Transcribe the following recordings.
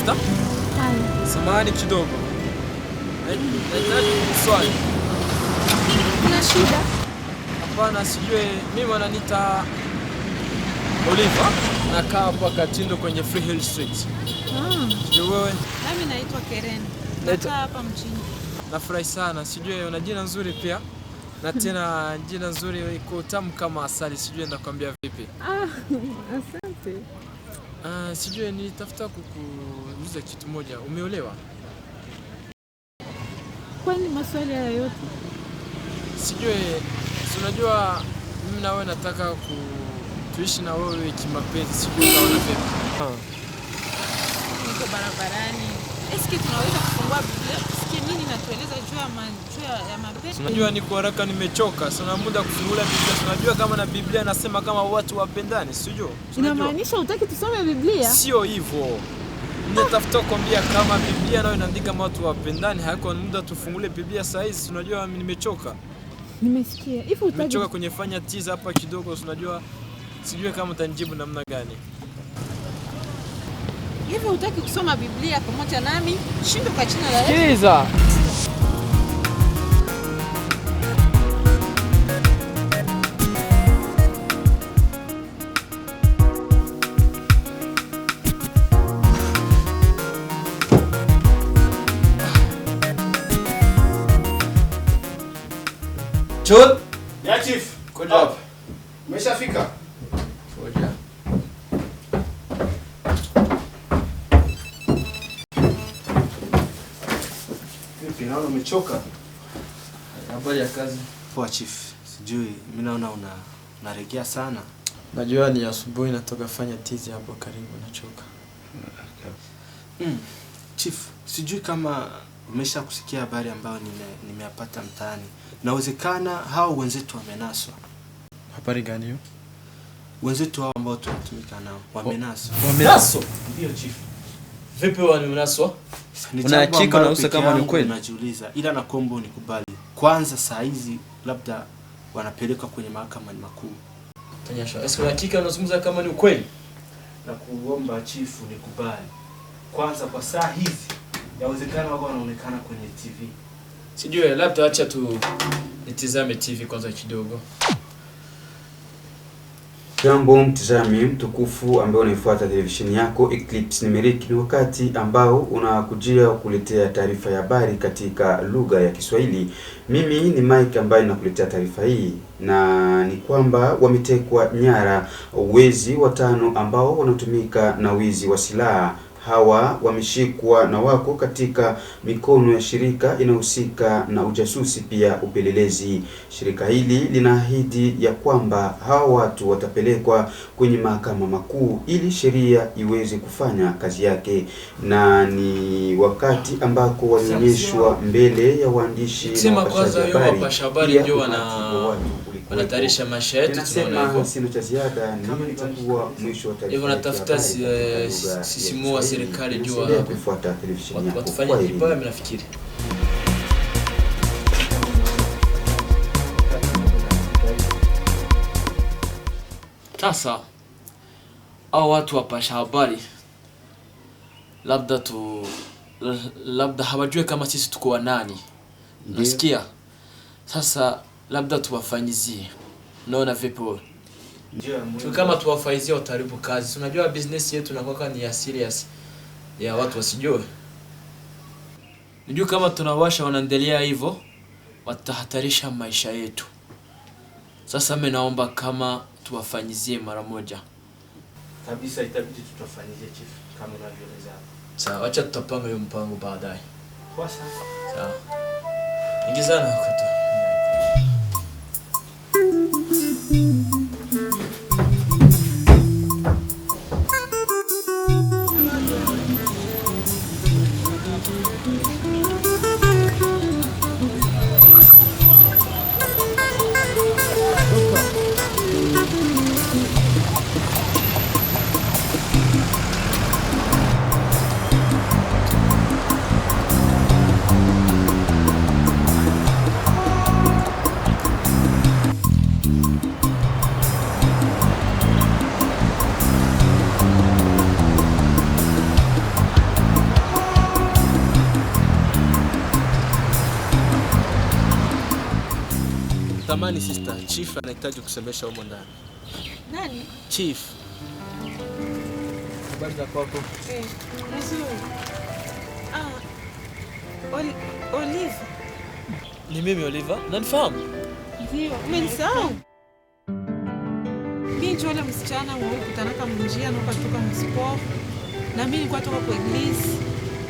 dada? Haya. Samahani kidogo. Nahitaji swali. Kuna shida? Hapana, sijui mimi wananiita Oliver. Nakaa hapa Katindo kwenye Free Hill Street. Sijui wewe? Mimi naitwa Keren. Nakaa hapa mjini. Nafurahi sana. Sijui una jina nzuri pia. Na tena jina nzuri iko tamu kama asali. Sijui nakwambia vipi. Asante. Sijui nitafuta kukuuliza kitu moja. Umeolewa? Kwani maswali haya yote? Sijui, unajua mimi na wewe nataka tuishi na wewe kimapenzi. Sijui unaona vipi? Niko barabarani. Eski tunaweza kufungua Biblia? Sikia nini natueleza juu ya mapenzi? Unajua niko haraka, nimechoka. Sina muda kufungua Biblia. Unajua kama na Biblia nasema kama watu wapendane, sijui. Inamaanisha hutaki tusome Biblia? Sio hivyo. Nitafuta kuambia kama Biblia nayo inaandika watu wapendane, haiko muda tufungule Biblia saa hizi. Unajua nimechoka. Nimesikia. Hivi hutaki? Nimechoka kwenye fanya tiza hapa kidogo, unajua sijui kama utanijibu namna gani. Hivi hutaki kusoma Biblia pamoja nami? Shindo kwa jina la Yesu. Sikiliza. Chod? Ya chief. Good job. Umeshafika? Ngoja. Vipi, naona umechoka? Habari ya kazi? Poa chief. Sijui, mimi naona unaregea sana. Najua ni asubuhi natoka fanya tizi hapo karibu, nachoka. Chief, sijui kama umesha kusikia habari ambayo nimeyapata mtaani. Inawezekana hao wenzetu wamenaswa. Habari gani hiyo? Wenzetu hao ambao tunatumika nao wamenaswa. Wamenaswa? Ndio chief. Vipi wamenaswa? Unahakika na usa kama ni kweli? Najiuliza, ila na kombo nikubali. Kwanza saa hizi labda wanapelekwa kwenye mahakama makuu. Tanyasha, esko unahakika unazungumza kama ni ukweli? Na kuomba chifu nikubali. Kwanza kwa saa hizi yawezekana wao wanaonekana kwenye TV. Sijui, labda acha tu nitizame TV kwanza kidogo. Jambo mtazami mtukufu ambaye unaifuata televisheni yako Eclipse Numeric, ni wakati ambao unakujia kuletea taarifa ya habari katika lugha ya Kiswahili. Mimi ni Mike ambaye nakuletea taarifa hii, na ni kwamba wametekwa nyara wezi watano ambao wanatumika na wizi wa silaha. Hawa wameshikwa na wako katika mikono ya shirika inahusika na ujasusi pia upelelezi. Shirika hili linaahidi ya kwamba hawa watu watapelekwa kwenye mahakama makuu ili sheria iweze kufanya kazi yake, na ni wakati ambako walionyeshwa mbele ya waandishi na wapashabari ndio wanatayarisha maisha yetu. Tunaona hivyo. Sina cha ziada, ni itakuwa mwisho wa taarifa. Hivyo natafuta sisimu wa serikali juu kufuata televisheni yako. Watufanya vibaya mimi nafikiri. Sasa au watu wapasha habari labda hawajui kama sisi tuko nani. Nasikia. Sasa labda tuwafanyizie. Naona vipi wewe? Ndio, kama tuwafanyizie utaribu kazi. Unajua business yetu inakuwa ni ya serious ya watu wasijue. Nijua kama tunawasha wanaendelea hivyo watahatarisha maisha yetu. Sasa mimi naomba kama tuwafanyizie mara moja. Kabisa itabidi tutafanyizie chief kama unavyoeleza. Sawa, acha tutapanga hiyo mpango baadaye. Kwa sasa. Sawa. Ingizana wakati. Samani sister, chief anahitaji kusemesha huko ndani. Nani? Chief. Habari za kwako? Nzuri. Olive. Ni mimi Oliver. Unanifahamu? Ndio. Umenisahau? Mimi ndio yule msichana mlikutanaka mnjia na ukatoka msport. Na mimi nilikuwa toka kwa English.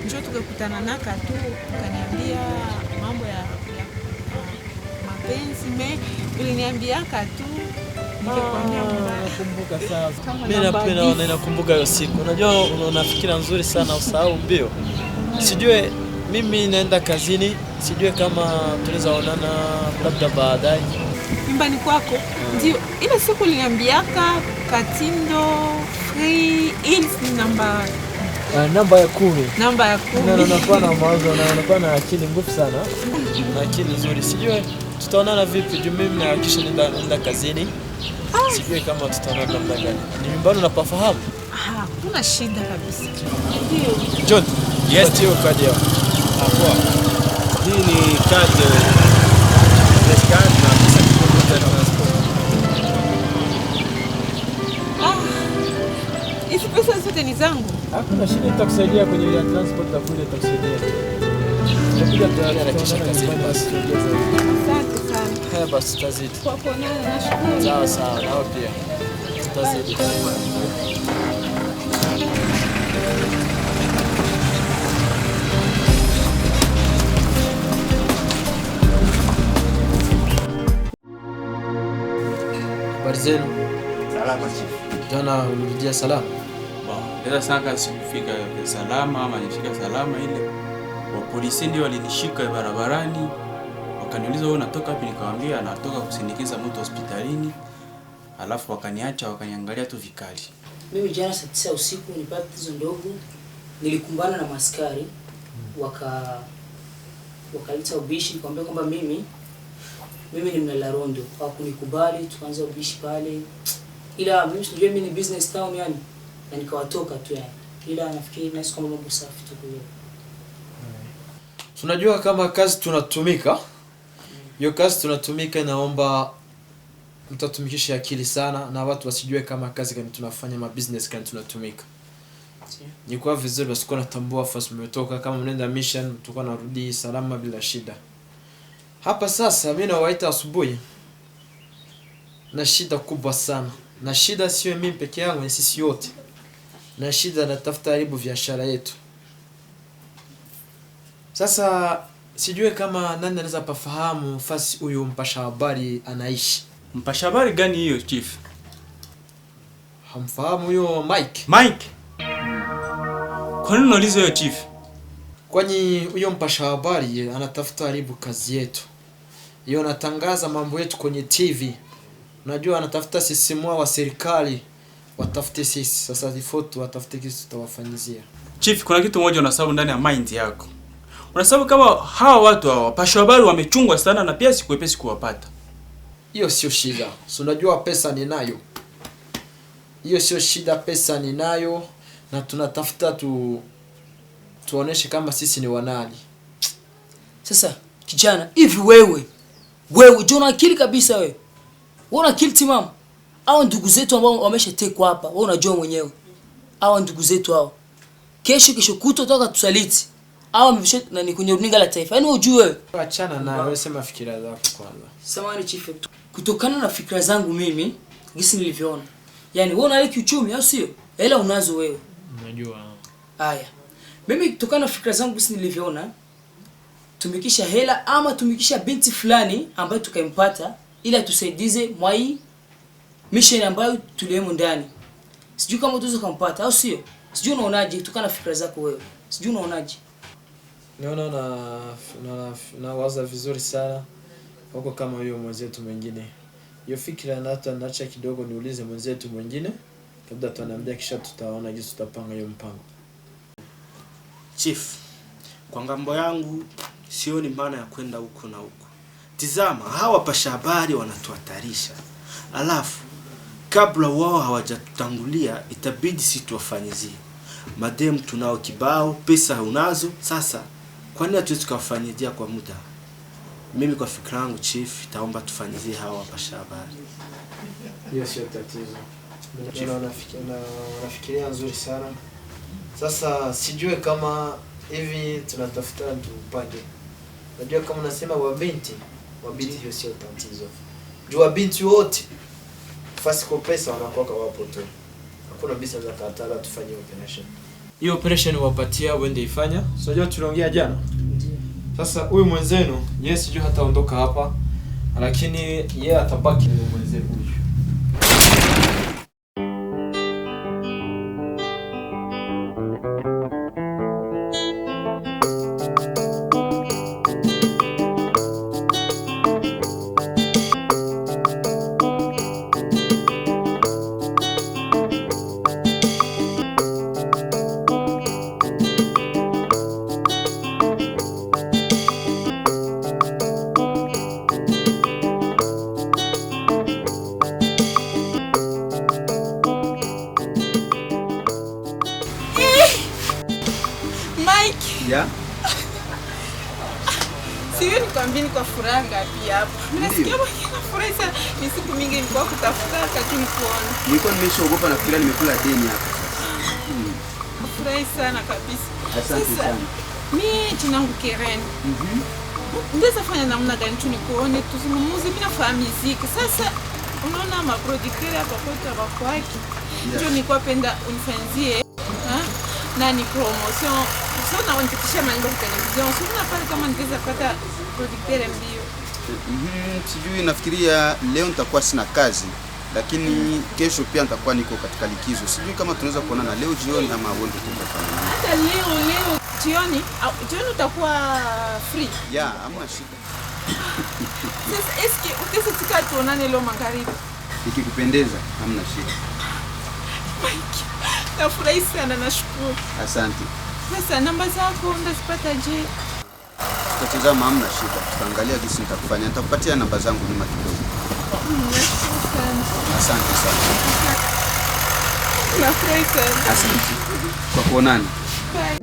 Njoo tukakutana naka tu, ukaniambia mambo ya mapenzi, uliniambia ka tu. Nikikwambia nakumbuka sasa. Mimi nakumbuka hiyo siku. Unajua una fikira nzuri sana usahau mbio. Sijue mimi naenda kazini, sijue kama tunaweza onana labda baadaye. Nyumbani kwako? Ndio. Ile siku uliniambiaka Katindo Free Hills ni namba ya 10. Namba ya 10. Unakuwa na mawazo na unakuwa na akili nguvu sana. Na akili nzuri. Sijue tutaonana vipi juu mimi na kisha nenda kazini. Sijue kama tutaonana namna gani. Ni nyumbani unapafahamu? Kuna shida kabisa. Ndio. John, yes hiyo kadi yako. Hapo. Hii ni kadi ya na pesa kidogo cha transport. Hizi pesa zote ni zangu. Hakuna shida, nitakusaidia kwenye ile transport na kule nitakusaidia. Tutakuja tunaharakisha kazi basi. Asante sana. Haya basi tutazidi. Kwa kuonana nashukuru. Sawa sawa, nao pia. Tutazidi. Habari zenu? Salama chief. Jana ulirudia salama? Ndio sasa sikufika salama ama nifika salama ile. Wa polisi ndio walinishika barabarani. Wakaniuliza wewe unatoka wapi, nikamwambia natoka kusindikiza mtu hospitalini. Alafu wakaniacha wakaniangalia tu vikali. Mimi jana saa 9 usiku nilipata tatizo ndogo. Nilikumbana na maskari wakaita ubishi, nikamwambia kwamba mimi ni mnala rondo. Hawakunikubali, tukaanza ubishi pale. Ila mimi sijui mimi ni business town yani. Na nikawatoka tu yani. Ila nafikiri nasi kama mambo safi tu kule. Tunajua kama kazi tunatumika. Hiyo kazi tunatumika, naomba mtatumikisha akili sana na watu wasijue kama kazi gani tunafanya, ma business gani tunatumika. Ni kwa vizuri basi kuna tambua fast mmetoka, kama mnaenda mission mtakuwa narudi salama bila shida. Hapa sasa mimi nawaita asubuhi. Na shida kubwa sana. Na shida sio mimi peke yangu, ni sisi wote. Na shida natafuta haribu biashara yetu. Sasa sijue kama nani anaweza pafahamu fasi huyu mpasha habari anaishi. Mpasha habari gani hiyo chief? Hamfahamu huyo Mike? Mike? Kwa nini unauliza hiyo chief? Kwani huyo mpasha habari anatafuta haribu kazi yetu. Hiyo anatangaza mambo yetu kwenye TV. Unajua anatafuta sisi wa serikali watafute sisi. Sasa ifoto watafute kitu tutawafanyizia. Chief, kuna kitu moja unasabu ndani ya mind yako. Unasabu kama hawa watu hawa wapasha habari wamechungwa sana na pia sikuepesi kuwapata. Hiyo sio shida. So unajua pesa ninayo. Hiyo sio shida, pesa ninayo na tunatafuta tuoneshe kama sisi ni wanani. Sasa kijana, hivi wewe una akili kabisa wewe? Wewe una akili timamu? Hao ndugu zetu ambao wameshatekwa hapa, wewe unajua mwenyewe. Hao ndugu zetu hao. Kesho kuto toka tusaliti. Hao wamevishia na ni kwenye runinga la taifa. Yaani ujue. Achana na wewe, sema fikira zako kwanza. Samahani chief. Kutokana na fikra zangu mimi, gisi nilivyoona. Yaani wewe una ile kiuchumi au sio? Hela unazo wewe. Unajua. Haya. Mimi kutokana na fikra zangu gisi nilivyoona, tumikisha hela ama tumikisha binti fulani ambaye tukaimpata ili tusaidize mwai mission ambayo tuliemo ndani. Sijui kama tuweza kumpata au sio? Sijui unaonaje kutokana na fikra zako wewe? Sijui unaonaje? Na waza vizuri sana. Huko kama huyo mwenzetu mwingine. Hiyo fikra na hata naacha kidogo niulize mwenzetu mwingine. Labda tunaambia kisha tutaona jinsi tutapanga hiyo mpango. Chief, kwa ngambo yangu sioni maana ya kwenda huko na huko. Tizama, hawa pasha habari wanatuhatarisha. Alafu kabla wao hawajatutangulia itabidi sisi tuwafanyizie. Madem tunao kibao, pesa unazo, sasa kwa nini hatuwezi kuwafanyia kwa muda? Mimi kwa fikra yangu chief, itaomba tufanyizie hawa wapasha habari. Hiyo sio tatizo. Nafikiria nzuri sana. Sasa sijue kama hivi tunatafuta tupande. Najua kama nasema wabinti hiyo sio tatizo. Juu wabinti wote fasi kwa pesa wanakuwa wapo tu. Hakuna bisa za katala tufanye operation. Hiyo operation wapatia wende ifanya. Unajua tuliongea jana. Sasa huyu mwenzenu, yeye sijui hataondoka hapa, lakini yeye atabaki na mwenzenu huyu. Yeah. Siwe nikwambie ni kwa furaha ngapi hapa. Nasikia bwana furaha sana. Ni siku mingi nilikuwa kutafuta lakini kuona. Nilikuwa nimeshaogopa na kufikiria nimekula deni hapa. Furaha sana kabisa. Asante sana. Mimi tunangu Keren. Ndeza fanya namna gani tu nikuone tuzungumuze, mimi nafahamu muziki. Sasa unaona ma producteur hapa kwetu hapa kwake. Ndio nilikuwa penda unifanzie na ni promotion. Sasa wananitisha maneno kwa television. Sio pale kama ningeweza kupata producteur mbio. Sijui, nafikiria leo nitakuwa sina kazi, lakini kesho pia nitakuwa niko katika likizo. Sijui kama tunaweza kuonana leo jioni ama wewe ndio utafanya. Hata leo jioni utakuwa free. Yeah, hamna shida. Sasa eski utasitika tuonane leo magharibi. Ikikupendeza, hamna shida. Nafurahi sana, nashukuru. Asante. Sasa namba zako ndazipata je? Tutatazama, hamna shida. Tutaangalia jinsi nitakufanya. Nitakupatia namba zangu nyuma kidogo. Nashukuru sana. Asante sana. Nafurahi sana. Asante. Kwa kuonana. Bye.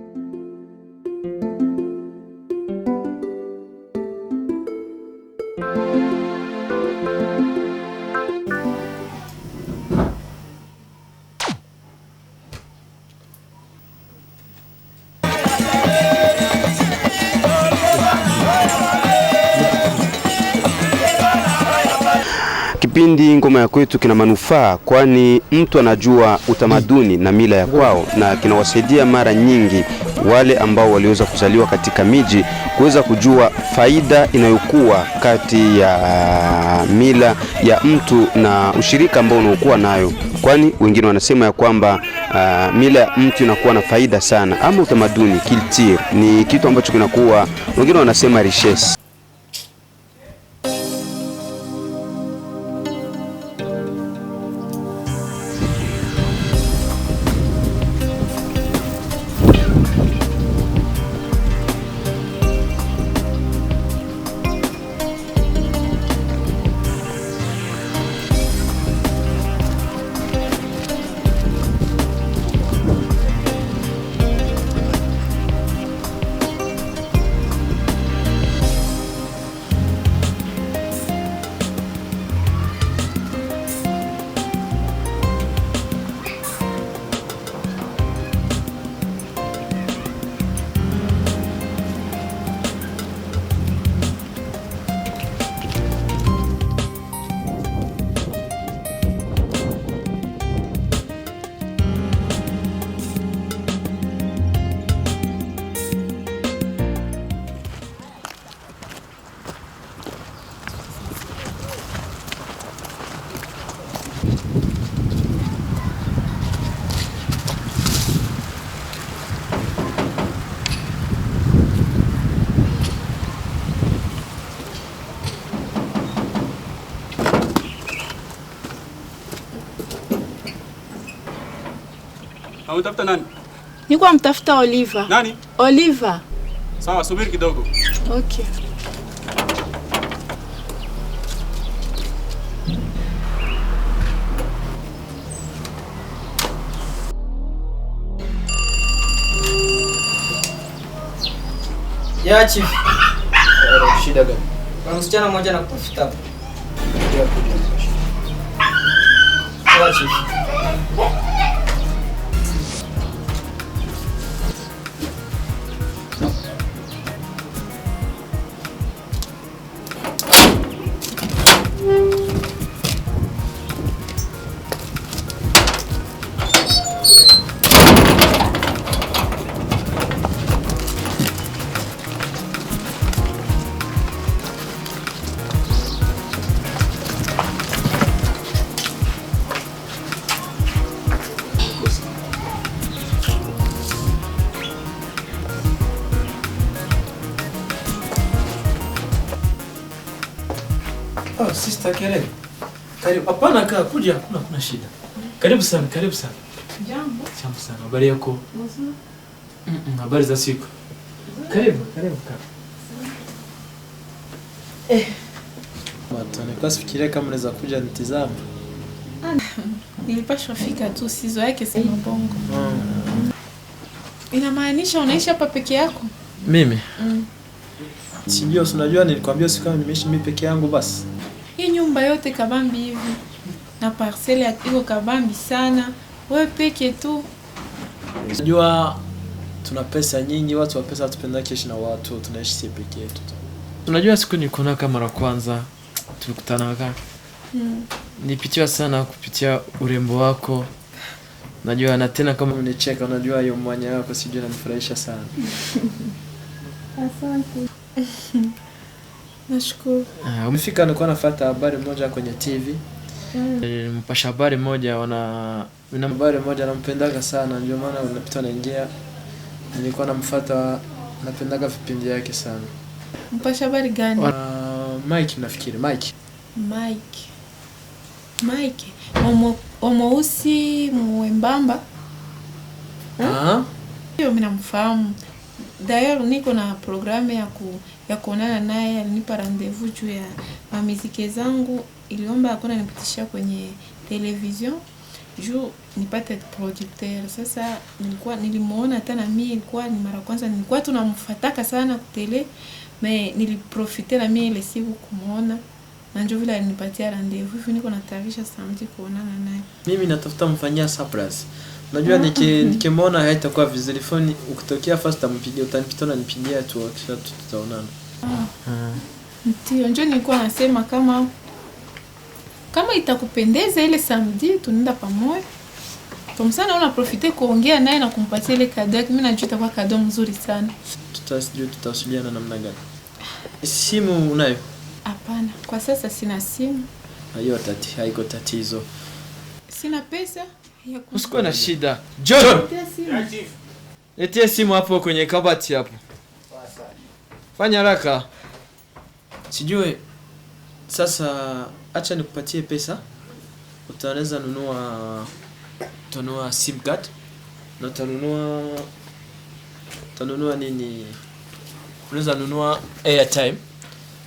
Kipindi Ngoma ya Kwetu kina manufaa, kwani mtu anajua utamaduni na mila ya kwao, na kinawasaidia mara nyingi wale ambao waliweza kuzaliwa katika miji kuweza kujua faida inayokuwa kati ya mila ya mtu na ushirika ambao unaokuwa nayo, kwani wengine wanasema ya kwamba mila ya mtu inakuwa na faida sana, ama utamaduni culture ni kitu ambacho kinakuwa, wengine wanasema richesse. Unatafuta nani? Niko mtafuta Oliva. Nani? Oliva. Sawa, subiri kidogo. Okay. Ya chief. Shida gani? Kuna msichana mmoja anakutafuta hapo. Sawa chief. Oh, sister Karen. Karibu. Hapana kaa kuja, kuna shida. Karibu sana, karibu sana. Jambo. Jambo sana. Habari yako? Nzuri. Habari za siku. Karibu kaa. Watu nilikuwa sifikiria kama unaweza kuja nitizame. Nilipashwa fika tu, sizo yake si mabongo. Inamaanisha unaishi hapa peke yako? Mimi. Sijui, unajua nilikwambia siku kama nimeishi mimi peke yangu basi. Hii nyumba yote kabambi hivi. Na parcelle iko kabambi sana. Wewe peke tu. Unajua tuna pesa nyingi, watu wa pesa hatupenda kuishi na watu, tunaishi sisi peke yetu. Unajua siku nilikuona kama mara kwanza tulikutana kaka. Nilipitiwa sana kupitia urembo wako. Najua na tena kama Unacheka, unajua hiyo mwanya wako sijui inanifurahisha sana. Asante. Nashukuru. Umefika, nilikuwa nafuata habari moja kwenye TV. Mpasha habari moja Habari moja nampendaga sana, ndio maana unapita naingia. Nilikuwa namfuata, napendaga vipindi yake sana. Mpasha habari gani? Mike nafikiri, Mike. Omousi mwembamba. Hiyo mimi namfahamu. D'ailleurs niko na programu ya kuonana naye, alinipa rendezvous juu ya muziki zangu, iliomba akona nipitishia kwenye television juu nipate producteur. Sasa nilimuona hata na mimi, ilikuwa ni mara kwanza nilikuwa tunamfuataka sana kwa tele, mais niliprofiter na mimi ile siku kumuona. Na njoo vile alinipatia rendezvous, hivi niko natayarisha samedi kuonana naye. Mimi natafuta mfanyia surprise. Unajua nikimwona haitakuwa vizuri, phone ukitokea first ampigie, utanipita na nipigia tu, kisha tutaonana. Ndio, njoo nilikuwa nasema kama itakupendeza ile samedi tunaenda pamoja. Tumsana una profiter kuongea naye na kumpatia ile kado yake. Mimi najua itakuwa kado mzuri sana. Tutawasiliana namna gani? Simu unayo? Hapana, kwa sasa sina simu. Hiyo haiko tatizo. Sina pesa. Usikuwe na shida. John! Letea simu hapo kwenye kabati hapo. Fanya haraka. Sijui sasa, acha nikupatie pesa. Utaweza nunua SIM card. Na utanunua nini? Unaweza nunua airtime.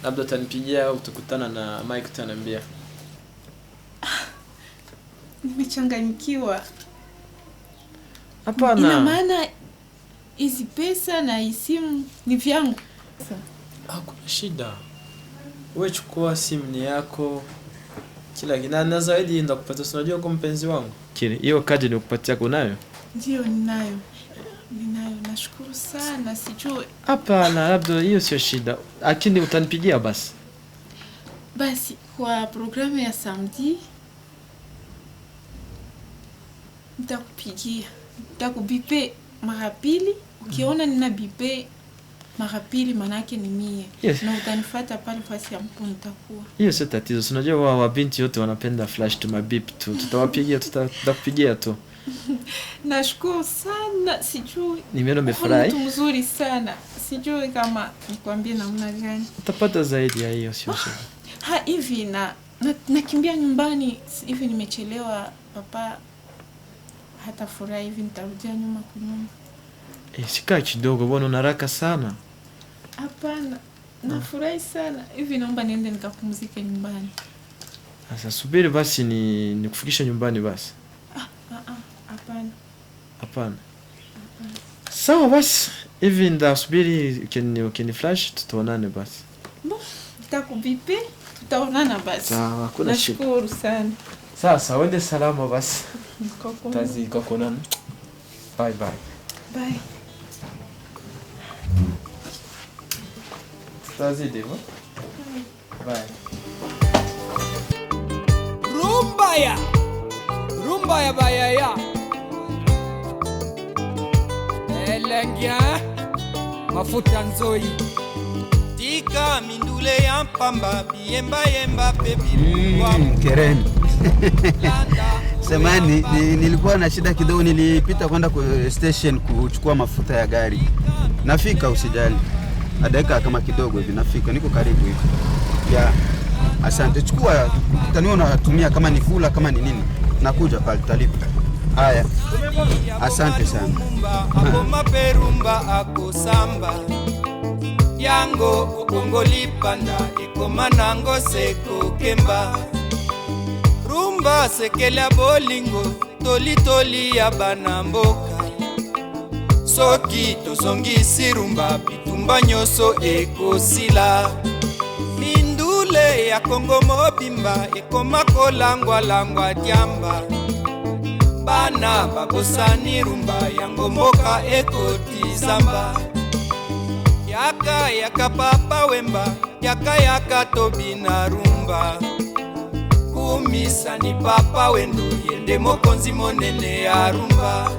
Labda utanipigia au utakutana na Mike utaniambia. Nimechanganyikiwa. Hapana. Ina maana hizi pesa na hii simu ni vyangu. Hakuna shida. Wewe chukua simu ni yako. Kila na zaidi ndio kupata, unajua kwa mpenzi wangu. Kile hiyo kadi nikupatia kunayo? Ndio ninayo. Nashukuru sana, sijui. Hapana, labda hiyo sio shida. Lakini utanipigia basi. Basi kwa programu ya samedi nitakupigia. Nitakubipe mara pili. Ukiona nina bipe mara pili manake ni mie. Yes. Na utanifuata pale fasi ya mpo nitakuwa. Hiyo sio tatizo. Unajua wa binti wote wanapenda flash tu mabip tu. Tutawapigia, tutakupigia tu. Nashukuru sana, sijui. Nimeona umefurahi. Mtu mzuri sana. Sijui kama nikwambie namna gani. Utapata zaidi ya hiyo, sio shida. Hivi nakimbia nyumbani hivi, nimechelewa, papa hata furahi hivi, nitarudia nyuma kunyuma. Sikaa kidogo bwana, una haraka sana. Hapana, nafurahi sana. Hivi naomba niende nikapumzike nyumbani. Sasa subiri basi nikufikisha nyumbani basi. Hapana. Hapana. Sawa basi. Hivi ndasubiri ukini flash tutaonane basi. Nitakubipe, tutaonana basi. Sawa, kuna shida. Nashukuru sana. Sasa wende salama basi. Kwa Tazi kakonana. Bye bye. Bye. Tazi devo. Bye. Rumba ya bayaya elengia mafuta nzoi tika mindule ya mpamba yemba pepi Keren. Semani, nilikuwa na shida kidogo, nilipita kwenda kwa station kuchukua mafuta ya gari. Nafika, usijali. Dakika kama kidogo hivi nafika, niko karibu hivi. Ya, asante. Chukua, utaniona natumia kama ni kula kama ni nini. Nakuja pale talipa. Haya. Asante sana. Akoma perumba akosamba yango ukongoli panda ikoma nango seko kemba rumba sekela bolingo toli ya banamboka soki tozongisi rumba bitumba nyoso ekosila mindule ya Kongo mobimba ekoma kolangwa diamba bana babosani rumba yango mboka ekoti zamba yaka papa wemba yaka tobina rumba kumisani papa wendo yende mokonzi monene ya rumba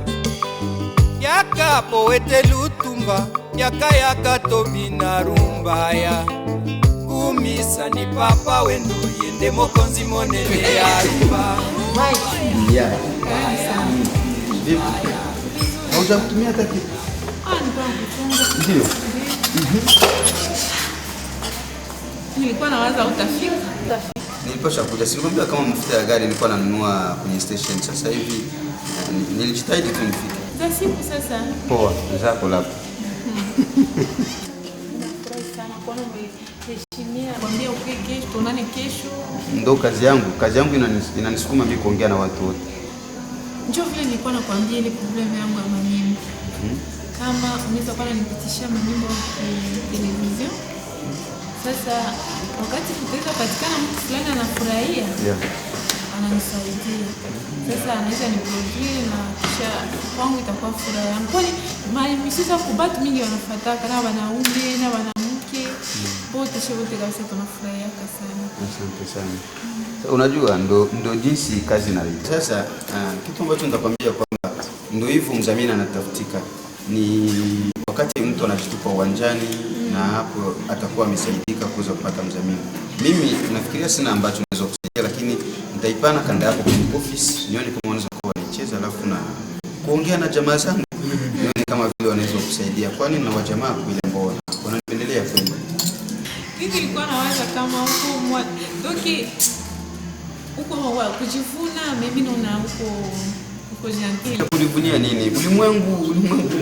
yaka poete lutumba yaka tobina rumba ya kumisani papa wendo yende mokonzi monene ya rumba. Ya. Vipi? Hauja kutumia hata kitu? Ndio. Nilikuwa nawaza utafika. Nilipasha kuja. Silikwambia kama mafuta ya gari nilikuwa nanunua kwenye station. Sasa hivi nilijitahidi tu nifike. Za siku sasa. Poa, zako labda. Nafurahi sana kwa umeheshimia. Kwambia uke kesho, tuonane kesho. Ndio kazi yangu. Kazi yangu inanisukuma mimi kuongea na watu wote. Njoo vile nilikuwa nakwambia ile problem yangu ya maneno. Kama unaweza kuwa unanipitishia maneno kwenye television. Sasa wakati tutaweza patikana mtu fulani anafurahia. Ananisaidia. Sasa anaweza niproduce na kisha kwangu itakuwa furaha yangu. Kwani mimi kubatu mingi wanafuataka na wanaume na wanamke. Bote wote kabisa tunafurahia sana. Asante sana. Unajua ndo jinsi kazi inalivyo. Sasa kitu ambacho nitakwambia kwamba ndo hivyo mdhamini anatafutika. Ni wakati mtu anashtuka uwanjani na hapo atakuwa amesaidika kuweza kupata mdhamini. Mimi nafikiria sina ambacho naweza kusaidia, lakini nitaipana kanda yako kwenye office nione kama unaweza kuwa nicheza, alafu na kuongea na jamaa zangu nione kama vile wanaweza kusaidia, kwani na wajamaa kule ambao wananipendelea kweli. Mimi nilikuwa nawaza kama huko doki huko kujivuna, mimi naona huko janti. Kujivunia nini? Ulimwengu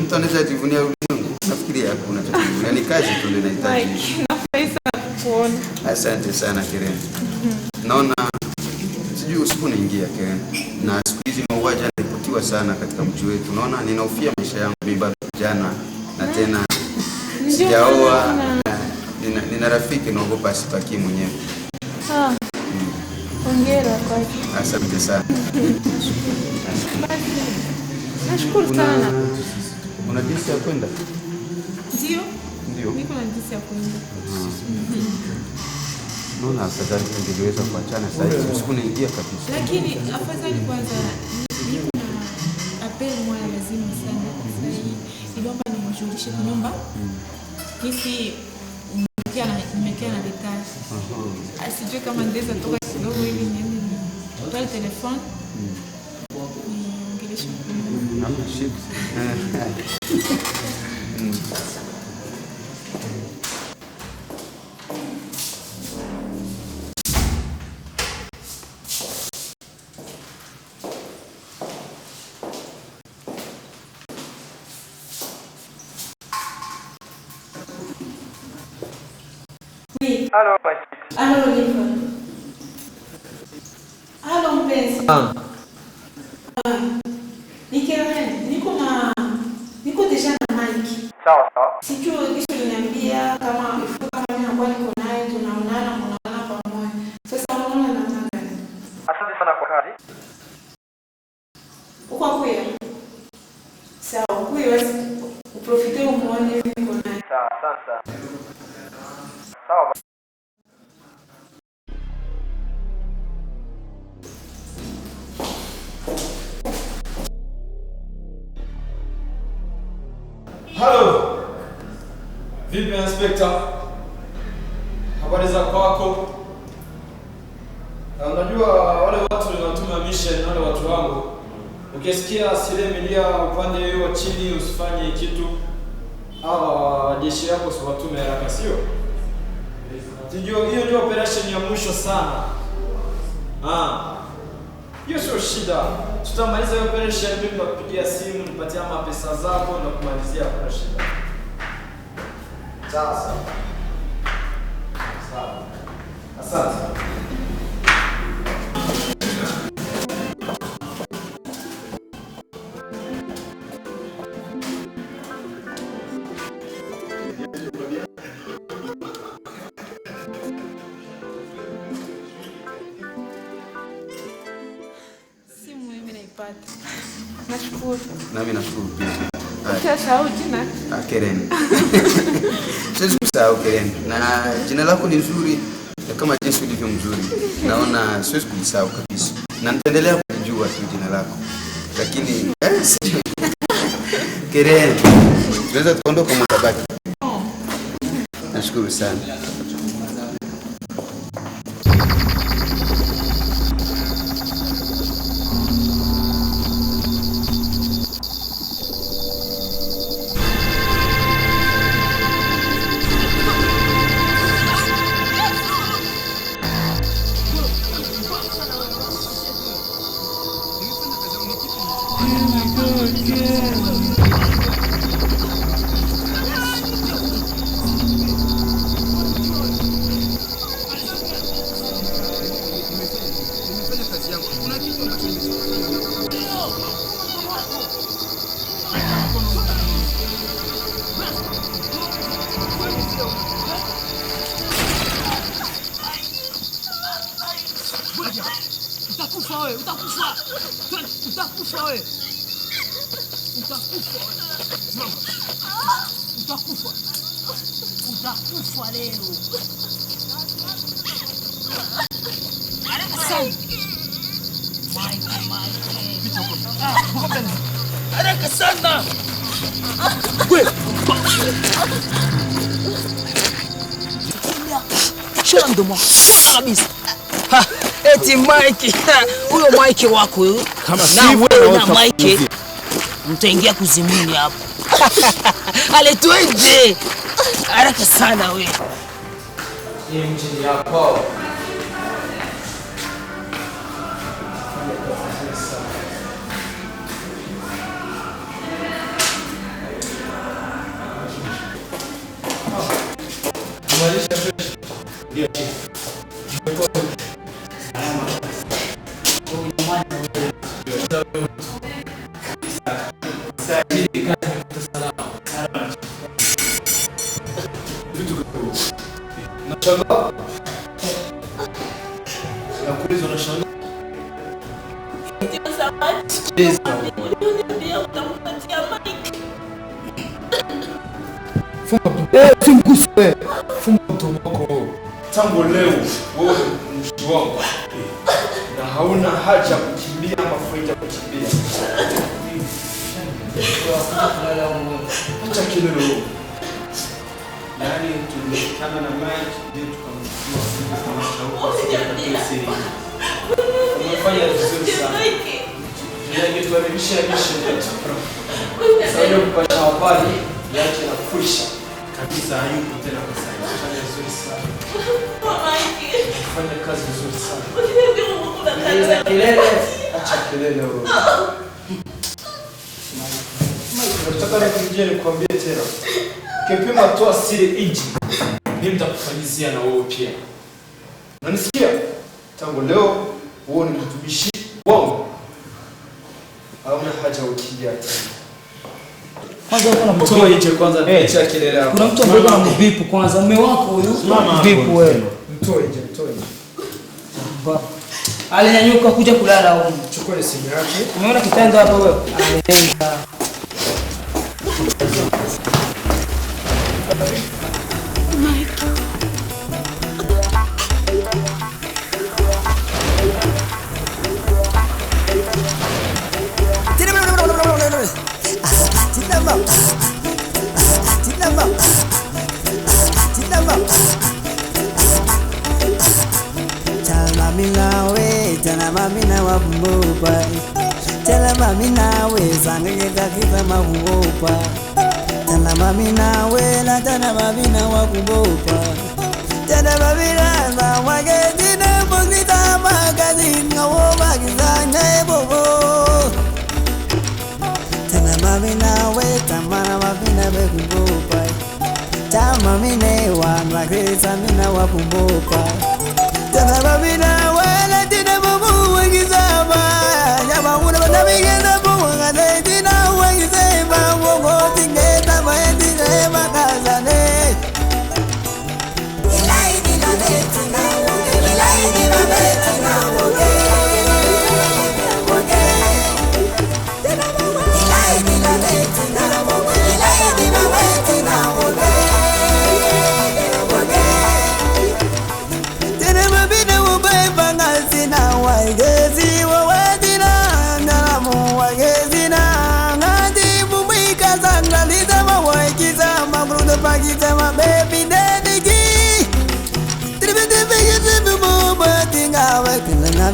mtu anaweza kujivunia ulimwengu. Nafikiria hakuna cha kujivunia. Ni kazi tu ndio inahitaji. Nafurahi sana kukuona. Asante sana Keren. Naona sijui usiku naingia Keren. Na siku hizi mauaji yanaripotiwa sana katika mji wetu. Naona ninahofia maisha yangu mimi bado kijana na tena sijaoa. Nina rafiki naogopa asipaki mwenyewe. Hongera kwako. Asante sana. Nashukuru sana. Una jinsi ya kwenda? Ndio. Niko na jinsi ya kwenda. Naona afadhali tungeweza kuachana sasa hivi. Usiku naingia kabisa. Lakini afadhali kwanza niko na apel moja lazima sana. Niliomba nimjulishe kwa nyumba. Kisi nimekia na detach. Asijue kama ndeza toka kidogo hivi niende nitoe telefoni. Niongeleshe kwa nyumba. Hamna shida. Halo mpenzi. Niko deja na Mike. Sawa. Sijui kisho niambia kama mimi nakuwa niko naye tunaonana muone niko naye. Sawa, sasa. Sawa. Hello. Vipi inspector? Habari za kwako? Unajua wale watu ninatuma mission wale watu wangu. Ukisikia sile milia upande hiyo chini usifanye kitu. Jeshi yako siwatume haraka sio? Hiyo ndio operation ya mwisho sana. Hiyo sio shida. Tutamaliza hiyo operation, mimi nakupigia simu, nipatie ama pesa zako na kumalizia operation. Sawa. Asante. Simu mimi naipata. Nashukuru. Nami nashukuru pia. Utasahau jina? Keren. Siwezi kusahau Keren. Na jina lako ni nzuri kama jinsi ulivyo mzuri. Naona siwezi kulisahau kabisa. Na nitaendelea kujua tu jina lako. Lakini sijui. Keren. Tunaweza tuondoka mtabaki. Nashukuru sana. Utakufa leo. Haraka sana. Shona mdomo. Funga kabisa. Eti Mike. Huyo Mike wako huyo. Kama sivyo na Mike mtaingia kuzimuni hapo. Ale twende. Haraka sana wewe. Ni mjini yako. Funga mdomo wako. Tangu leo wewe ni mshtu wangu na hauna haja kukimbia ama faida kukimbia. Acha kelele. Yaani tulikutana na Mike ndio tukamchukua kama shauri. Umefanya vizuri sana. Ndio tukaribisha mission. Sasa hiyo kupata habari yake na kwisha Kabisa hayupo tena kwa sasa. fanya vizuri sana. Mike. Fanya kazi vizuri sana. Kelele. Acha kelele wewe. Nataka nikuje nikwambie tena. Kipima toa siri inji. Mimi nitakufanyizia na wewe pia. Unanisikia? Tangu leo wewe ni mtumishi wangu. Hauna haja ukimbia tena. Kwanza uko na Mtoe nje kwanza niacha kelele hapo. Kuna mtu ambaye ana mbipu kwanza, mume wako huyu. Mbipu wewe. Mtoe nje, mtoe nje. Alinyanyuka kuja kulala huko. Chukua simu yake. Umeona kitanda hapo wewe? Anaenda. Mike. Tana mami na wabumbupa, tana mami nawe sangeka kita mabumbupa, tana mami nawe na tana mami na wabumbupa, tana mami na wageti na bogita magazi ngawo bagizanya bobo, tana mami nawe tamana mami na wabumbupa, tana mami ne wa mageza mina wabumbupa, tana mami nawe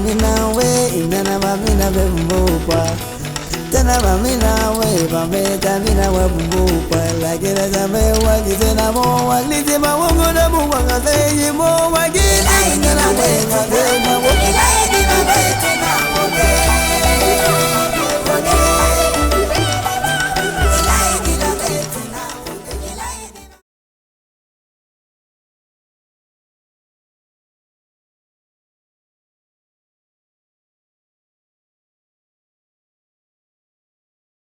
Mina we inana mamina bembupa tana mamina we pameta mina wabumbupa lakini zame wakizena mo wakliti mawongo na muwanga seyi mo wakiti mina we